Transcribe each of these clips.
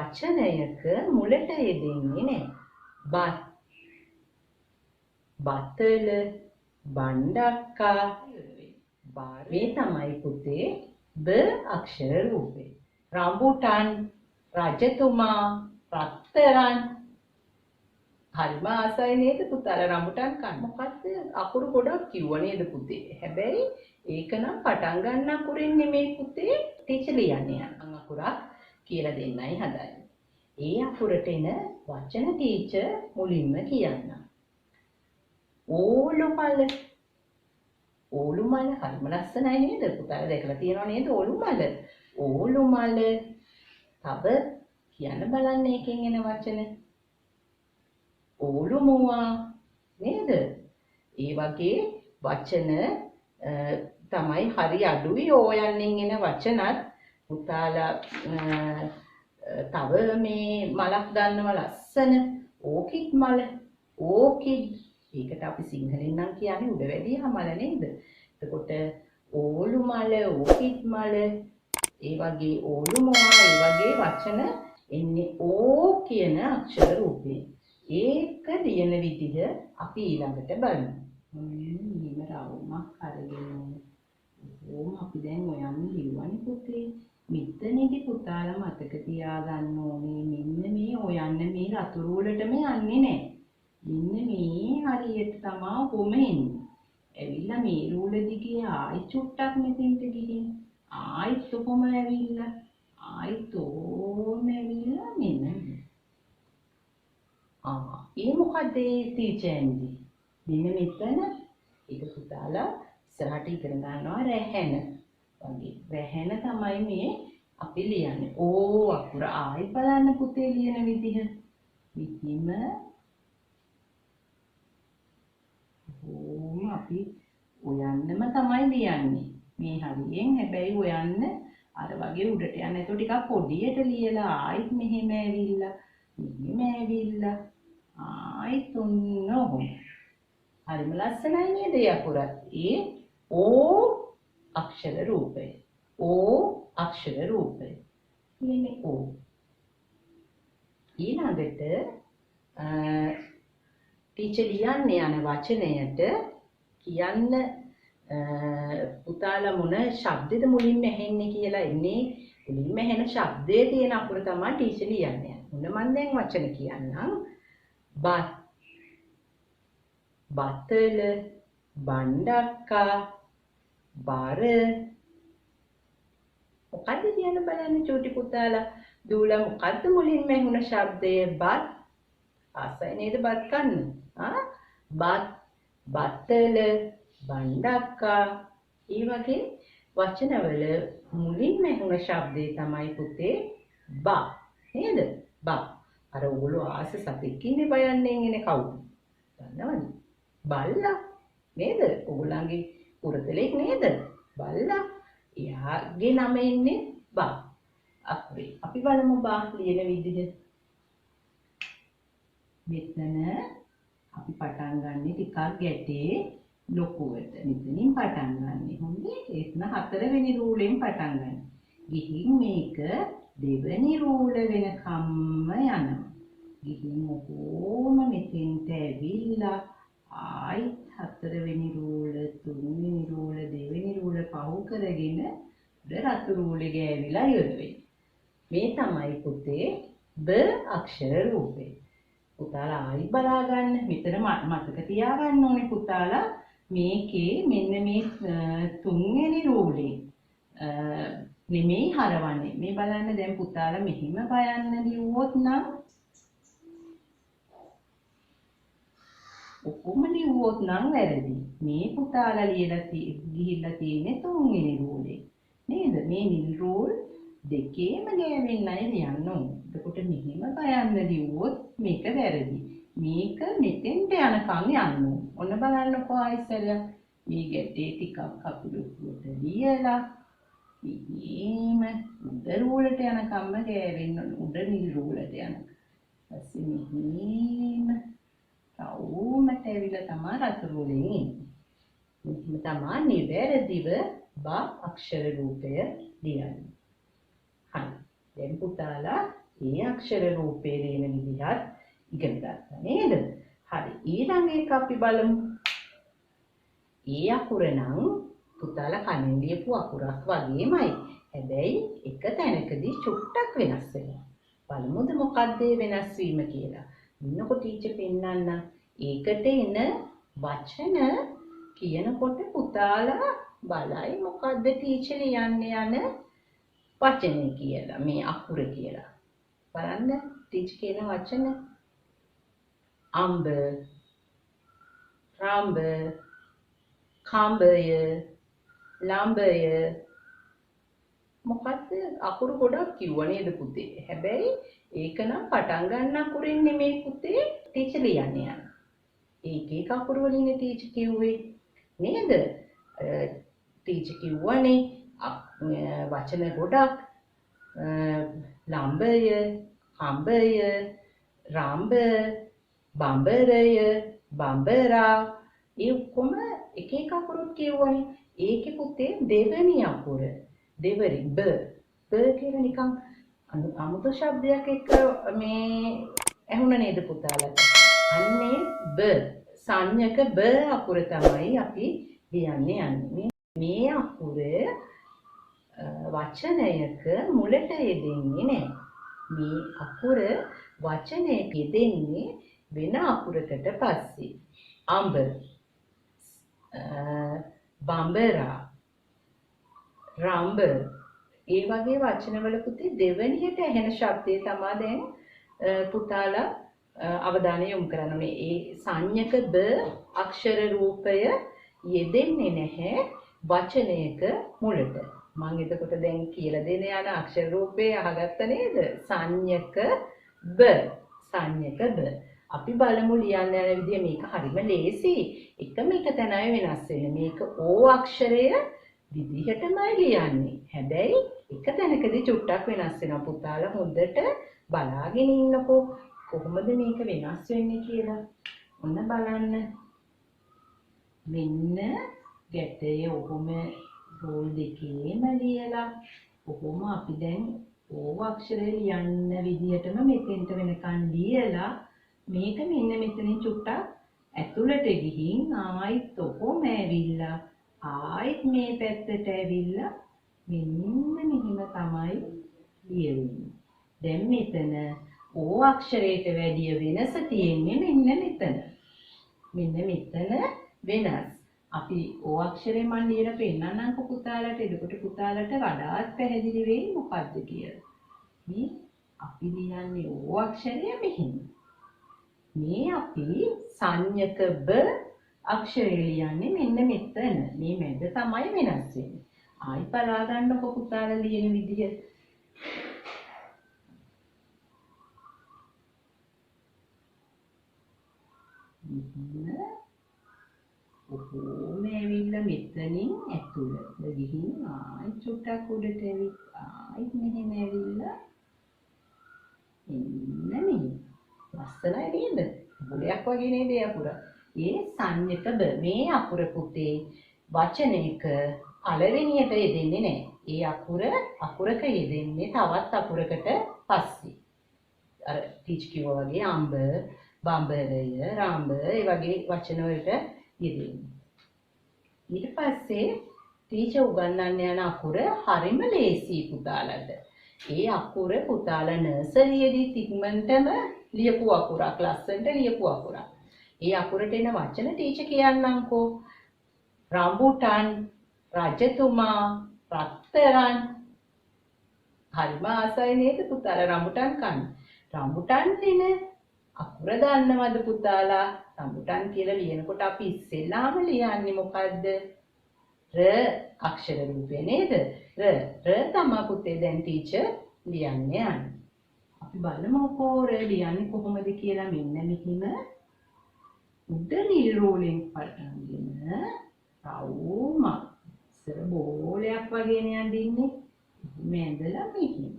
වචනයක මුලට යෙදෙන්නේ නැහැ. බතල, බණ්ඩක්කා මේ තමයි පුතේ බ අක්ෂර රූපේ. රම්බුටන්, රජතුමා, රත්තරන්. හරිම ආසයි නේද පුතාලා රම්බුටන් කන්න? මොකද්ද අකුරු ගොඩක් කිව්ව නේද පුතේ? හැබැයි ඒක නම් පටන් ගන්න අකුරින් නෙමෙයි පුතේ ටීචර් ලියන්නේ යන අකුරක් කියලා දෙන්නයි හදන්නේ. ඒ අකුරට එන වචන ටීචර් මුලින්ම කියන්නම්. ඕලුමල. ඕලුමල හරිම ලස්සනයි නේද? පුතාලා දැකලා තියෙනව නේද ඕලුමල? ඕලුමල. තව කියන්න බලන්න එකෙන් එන වචන. ඕලුමුවා නේද? ඒ වගේ වචන තමයි හරි අඩුයි ඕයන්ෙන් එන වචනත් පුතාලා තව මේ මලක් දන්නව ලස්සන ඕකිඩ් මල. ඕකිඩ් ඒකට අපි සිංහලෙන් නම් කියන්නේ උඩවැඩියා මල නේද? එතකොට ඕලු මල, ඕකිඩ් මල, ඒ වගේ ඕලුමුවා ඒ වගේ වචන එන්නේ ඕ කියන අක්ෂර රූපේ. ඒක ලියන විදිහ අපි ඊළඟට බලමු. මෙන්න රවුමක් අරගෙන ඕම අපි දැන් ඔයන්නේ ලියවන්නේ පුතේ. මෙතනදී පුතාලා මතක තියාගන්න ඕනේ මෙන්න මේ ඔයන්න මේ රතුරු වලටම යන්නේ නැහැ. මෙන්න මේ හරියට තමයි කොම එන්නේ. ඇවිල්ලා මේ රූල දිගේ ආයි චුට්ටක් මෙතෙන්ට ගිහින් ආයිත් කොම ඇවිල්ලා ආයිත් ඕම ඇවිල්ලා මෙන්න ඒ මොකද ටීචර්න්දි? මෙන්න මෙතන ඒක පුතාලා ඉස්සරහට ඉගෙන ගන්නවා රැහෙන වගේ. රැහෙන තමයි මේ අපි ලියන්නේ. ඕ අකුර ආයි බලන්න පුතේ ලියන විදිහ. විදිම ඕම අපි ඔයන්නම තමයි ලියන්නේ. මේ හරියෙන් හැබැයි ඔයන්න අර වගේ උඩට යන. ඒක ටිකක් පොඩියට ලියලා ආයිත් මෙහෙම ඇවිල්ලා මෙහෙම ඇවිල්ලා ආයිත් ඔන්න හරිම ලස්සනයි නේද අකුරත්? ඒ ඕ අක්ෂර රූපය. ඕ අක්ෂර රූපය. කියන්නේ ඕ. ඊළඟට ටීචර් ලියන්නේ යන වචනයට කියන්න පුතාලා මොන ශබ්දෙද මුලින්ම ඇහෙන්නේ කියලා ඉන්නේ. මුලින්ම ඇහෙන ශබ්දයේ තියෙන අකුර තමයි ටීචර් ලියන්නේ. මොන මන් දැන් වචන කියන්නම්. බතල, බණ්ඩක්කා, බර. මොකද්ද කියන්න බලන්න චූටි පුතාලා. දූලා මොකද්ද මුලින්ම ඇහුණ ශබ්දය? බත්. ආසයි නේද බත් කන්න? බතල, බණ්ඩක්කා. ඒ වගේ වචනවල මුලින්ම ඇහුණ ශබ්දය තමයි පුතේ බා. නේද? බා. අර ඕගොල්ලෝ ආස සතෙක් ඉන්නේ බයන්නේ ඉන්නේ කවුද? දන්නවද? බල්ලා නේද? ඕගොල්ලන්ගේ පුරතලෙක් නේද? බල්ලා. එයාගේ නම ඉන්නේ බා. අකුරේ. අපි බලමු බා ලියන විදිහ. මෙතන අපි පටන් ගන්න ටිකක් ගැටේ ලොකුවට. මෙතනින් පටන් ගන්න. හොඳේ. එතන 4 වෙනි රූලෙන් පටන් ගන්න. ගිහින් මේක දෙවෙනි රූල වෙනකම්ම යනවා. ගිහින් ඔහොම මෙතෙන්ට ඇවිල්ලා ආයි 4 වෙනි රූල, 3 වෙනි රූල, 2 වෙනි රූල පහු කරගෙන රතු රූලේ ගෑවිලා ඉවර වෙනවා. මේ තමයි පුතේ බ අක්ෂර රූපේ. පුතාලා ආයි බලා ගන්න. මෙතන මතක තියාගන්න ඕනේ පුතාලා මේකේ මෙන්න මේ 3 වෙනි රූලේ නෙමෙයි හරවන්නේ. මේ බලන්න දැන් පුතාලා මෙහිම බයන්න ලිව්වොත් නම් ඔක්කොම ලිව්වොත් නම් වැරදි. මේ පුතාලා ලියලා ගිහිල්ලා තියෙන්නේ 3 වෙනි රූලේ. නේද? මේ නිල් රූල් දෙකේම ගෑවෙන්නයි ලියන්න ඕනේ. එතකොට මෙහිම බයන්න ලිව්වොත් මේක වැරදි. මේක මෙතෙන්ට යනකම් යන්න ඕනේ. ඔන්න බලන්නකෝ ආයිසරයක්. මේ ගැටේ ටිකක් අකුඩුවට ලියලා මෙහිම උඩ රූලට යනකම්ම ගෑවෙන්න උඩ නිල් රූලට යනකම්. ඊපස්සේ මෙහිම රවුමට ඇවිල්ලා තමයි රතු රූලෙන් ඉන්නේ. මෙහිම තමයි නිවැරදිව බ අක්ෂර රූපය ලියන්නේ. හරි. දැන් පුතාලා ඒ අක්ෂර රූපේ දෙන විදිහත් ඉගෙන ගත්තා නේද? හරි. ඊළඟ එක අපි බලමු. ඒ අකුර නම් පුතාලා කලින් ලියපු අකුරක් වගේමයි. හැබැයි එක තැනකදී චුට්ටක් වෙනස් වෙනවා. බලමුද මොකක්ද වෙනස් වීම කියලා. ඉන්නකො ටීචර් පෙන්නන්න. ඒකට එන වචන කියනකොට පුතාලා බලයි මොකද්ද ටීචර් ලියන්න යන වචනේ කියලා. මේ අකුර කියලා. බලන්න ටීචර් කියන වචන අම්බ, රාම්බ, කම්බය, ලම්බය මොකද්ද අකුරු ගොඩක් කිව්වා නේද පුතේ? හැබැයි ඒක නම් පටන් ගන්න අකුරින් නෙමෙයි පුතේ ටීචර් ලියන්නේ යන. ඒක අකුරු වලින් ටීචර් කිව්වේ නේද? ටීචර් කිව්වනේ වචන ගොඩක් ලම්බය, කම්බය, රාම්බ, බඹරය, බඹරා ඒ ඔක්කොම එක එක අකුරුත් කියවනේ. ඒකේ පුතේ දෙවෙනි අකුර දෙවරි බ කියලා නිකන් අමුතු ශබ්දයක් එක්ක මේ ඇහුණ නේද පුතාලට? අන්නේ බ සංඥක බ අකුර තමයි අපි ලියන්නේ යන්නේ. මේ අකුර වචනයක මුලට යෙදෙන්නේ නැහැ. මේ අකුර වචනයක යෙදෙන්නේ වෙන අකුරකට පස්සේ. අඹ, බඹරා, රාම්බ ඒ වගේ වචනවල පුතේ දෙවෙනියට ඇහෙන ශබ්දය තමයි දැන් පුතාලා අවධානය යොමු කරන්න ඕනේ. ඒ සංඥක ද අක්ෂර රූපය යෙදෙන්නේ නැහැ වචනයක මුලට. මම එතකොට දැන් කියලා දෙන යන අක්ෂර රූපේ අහගත්ත නේද? සංඥක බ සංඥක බ. අපි බලමු ලියන්න යන විදිය. මේක හරිම ලේසි. එකම එක තැනයි වෙනස් වෙන්නේ. මේක ඕ අක්ෂරය විදිහටමයි ලියන්නේ. හැබැයි එක තැනකදී චුට්ටක් වෙනස් වෙනවා. පුතාලා හොඳට බලාගෙන ඉන්නකෝ කොහොමද මේක වෙනස් වෙන්නේ කියලා. ඔන්න බලන්න. මෙන්න ගැටය ඔහොම රෝල් දෙකේම ලියලා ඔහොම අපි දැන් ඕ අක්ෂරය ලියන්න විදිහටම මෙතෙන්ට වෙනකන් ලියලා මේක මෙන්න මෙතනින් චුට්ටක් ඇතුළට ගිහින් ආයිත් ඔහොම ඇවිල්ලා ආයිත් මේ පැත්තට ඇවිල්ලා මෙන්න මෙහෙම තමයි ලියන්නේ. දැන් මෙතන ඕ අක්ෂරයට වැඩිය වෙනස තියෙන්නේ මෙන්න මෙතන. මෙන්න මෙතන වෙනස්. අපි ඕ අක්ෂරය මම ලියලා පෙන්නන්නම්කො පුතාලට. එතකොට පුතාලට වඩාත් පැහැදිලි වෙයි මොකද්ද කියලා. මේ අපි ලියන්නේ ඕ අක්ෂරය මෙහෙම. මේ අපි සංඥක බ අක්ෂරය ලියන්නේ මෙන්න මෙතන. මේ මැද තමයි වෙනස් වෙන්නේ. ආයි බලා ගන්නකො පුතාලා ලියන විදිය. ඔහොම ඇවිල්ලා මෙතනින් ඇතුළට ගිහින් ආයි චුට්ටක් උඩට ඇවිත් ආයි මෙහෙම ඇවිල්ලා එන්න මෙහෙම. ලස්සනයි නේද? බුලයක් වගේ නේද ඒ අකුර? ඒ සංඥක ද මේ අකුර පුතේ වචනයක පළවෙනියට යෙදෙන්නේ නැහැ. ඒ අකුරක යෙදෙන්නේ තවත් අකුරකට පස්සේ. අර ටීච් කිව්වා වගේ අම්බ, බඹරය, රාම්බ ඒ වගේ වචන වලට යෙදෙන්නේ. ඊට පස්සේ ටීචර් උගන්වන්න යන අකුර හරිම ලේසි පුතාලට. ඒ අකුර පුතාලා නර්සරියේදී ඉක්මනටම ලියපු අකුරක්, ලස්සනට ලියපු අකුරක්. ඒ අකුරට එන වචන ටීචර් කියන්නම්කෝ. රම්බුටන්, රජතුමා, රත්තරන්. හරිම ආසයි නේද පුතාලා රම්බුටන් කන්න. රම්බුටන් දෙන අකුර දන්නවද පුතාලා? රම්බුටන් කියලා ලියනකොට අපි ඉස්සෙල්ලාම ලියන්නේ මොකද්ද? ර අක්ෂර රූපය නේද? ර තමයි පුතේ දැන් ටීචර් ලියන්නේ යන්නේ. අපි බලමුකෝ ර ලියන්නේ කොහොමද කියලා. මෙන්න මෙහිම උඩ නිල් රෝලෙන් පටන්ගෙන රවුම ඉස්සර බෝලයක් වගේ නේද ඉන්නේ. මෙඳලා මෙහිම.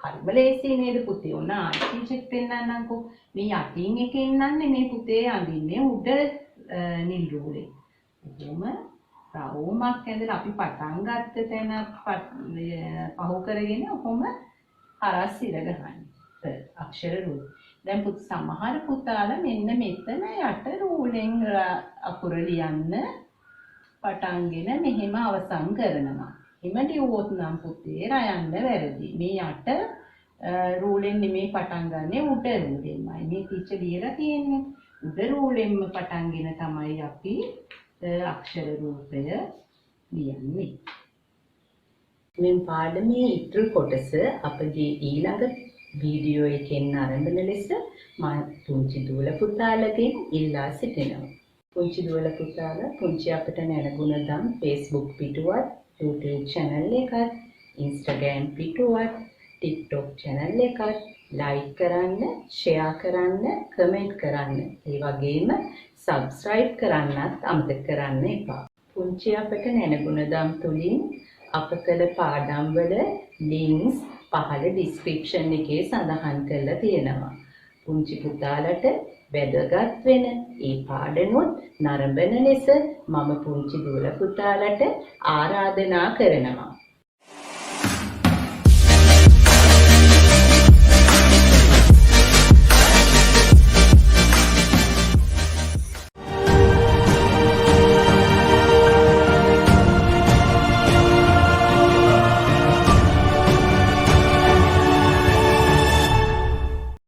හරිම ලේසි නේද පුතේ? ඔන්න ටීචර් පෙන්නන්නම්කෝ. මේ යටින් එකෙන් නන්නේ මේ පුතේ අඳින්නේ උඩ නිල් රෝලේ. කොහොම රවුමක් ඇඳලා අපි පටන් ගත්ත තැන පහු කරගෙන කොහොම හරස් ඉර ගහන්න. අක්ෂර රූප. දැන් සමහර පුතාලා මෙන්න මෙතන යට රූලෙන් අකුර ලියන්න පටන්ගෙන මෙහෙම අවසන් කරනවා. එහෙම ලියුවොත් නම් පුතේ රයන්න වැරදි. මේ යට රූලෙන් නෙමෙයි පටන් ගන්නෙ උඩ රූලෙන්මයි. මේ ටීචර් ලියලා තියෙන්නේ. උඩ රූලෙන්ම පටන්ගෙන තමයි අපි අක්ෂර රූපය ලියන්නේ. මේ පාඩමේ ඉතුරු කොටස අපගේ ඊළඟ වීඩියෝ එකෙන් ආරම්භන ලෙස මම පුංචි දුවල පුතාලගෙන් ඉල්ලා සිටිනවා. පුංචි දුවල පුතාලා පුංචි අපට නනගුණදම් Facebook පිටුවත්, YouTube channel එකත්, Instagram පිටුවත්, TikTok channel එකත් like කරන්න, share කරන්න, comment කරන්න. ඒ වගේම subscribe කරන්නත් අමතක කරන්න එපා. පුංචි අපට නනගුණදම් තුලින් අප කළ පාඩම් වල links පහළ description එකේ සඳහන් කරලා තියෙනවා. පුංචි පුතාලට වැදගත් වෙන ඒ පාඩනුත් නරඹන ලෙස මම පුංචි දුවල පුතාලට ආරාධනා කරනවා.